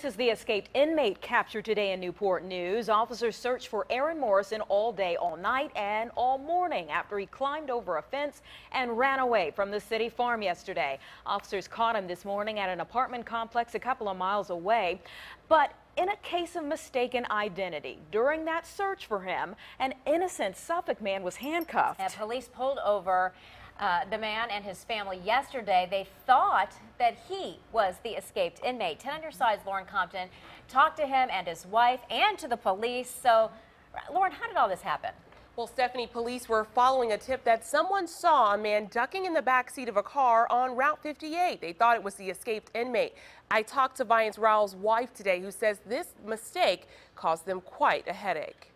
This is the escaped inmate captured today in Newport News. Officers searched for Aaron Morrison all day, all night, and all morning after he climbed over a fence and ran away from the city farm yesterday. Officers caught him this morning at an apartment complex a couple of miles away. But in a case of mistaken identity, during that search for him, an innocent Suffolk man was handcuffed. And police pulled over the man and his family yesterday. They thought that he was the escaped inmate. 10 on your side's Lauren Compton talked to him and his wife and to the police. So, Lauren, how did all this happen? Well, Stephanie, police were following a tip that someone saw a man ducking in the back seat of a car on Route 58. They thought it was the escaped inmate. I talked to Viance Rowell's wife today, who says this mistake caused them quite a headache.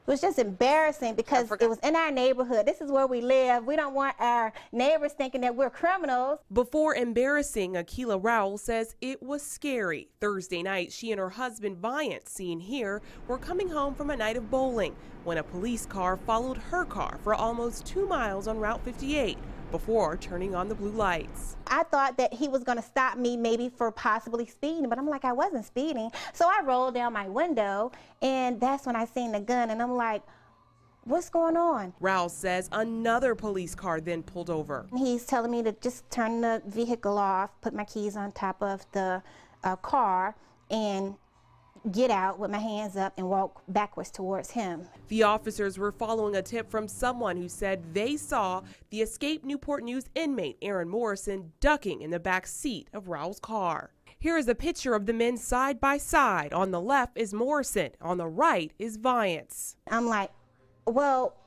It was just embarrassing because it was in our neighborhood. This is where we live. We don't want our neighbors thinking that we're criminals. Before embarrassing, Akila Rowell says it was scary. Thursday night, she and her husband, Viance, seen here, were coming home from a night of bowling when a police car followed her car for almost 2 miles on Route 58 before turning on the blue lights. I thought that he was going to stop me maybe for possibly speeding, but I'm like, I wasn't speeding. So I rolled down my window, and that's when I seen the gun, and I'm like, what's going on? Rowell says another police car then pulled over. He's telling me to just turn the vehicle off, put my keys on top of the car, and get out with my hands up and walk backwards towards him. The officers were following a tip from someone who said they saw the escaped Newport News inmate Aaron Morrison ducking in the back seat of Rowell's car. Here is a picture of the men side by side. On the left is Morrison, on the right is Viance. I'm like, well,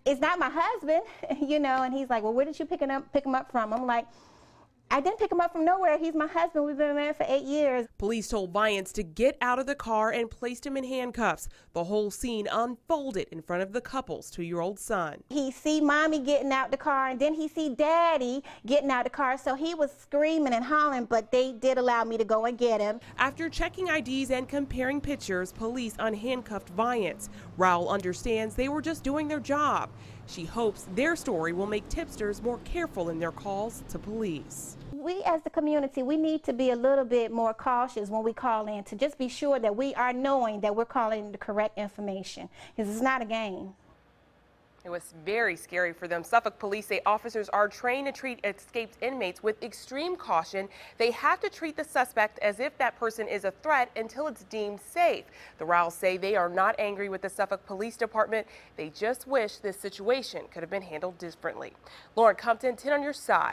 it's not my husband, you know, and he's like, well, where did you pick him up from? I'm like, I didn't pick him up from nowhere. He's my husband. We've been married for 8 years. Police told Viance to get out of the car and placed him in handcuffs. The whole scene unfolded in front of the couple's 2-year-old son. He see mommy getting out the car, and then he see daddy getting out the car. So he was screaming and hollering, but they did allow me to go and get him. After checking IDs and comparing pictures, police unhandcuffed Viance. Rowell understands they were just doing their job. She hopes their story will make tipsters more careful in their calls to police. We as the community, we need to be a little bit more cautious when we call in, to just be sure that we are knowing that we're calling the correct information, because it's not a game. It was very scary for them. Suffolk police say officers are trained to treat escaped inmates with extreme caution. They have to treat the suspect as if that person is a threat until it's deemed safe. The Rowells say they are not angry with the Suffolk Police Department. They just wish this situation could have been handled differently. Lauren Compton, 10 on your side.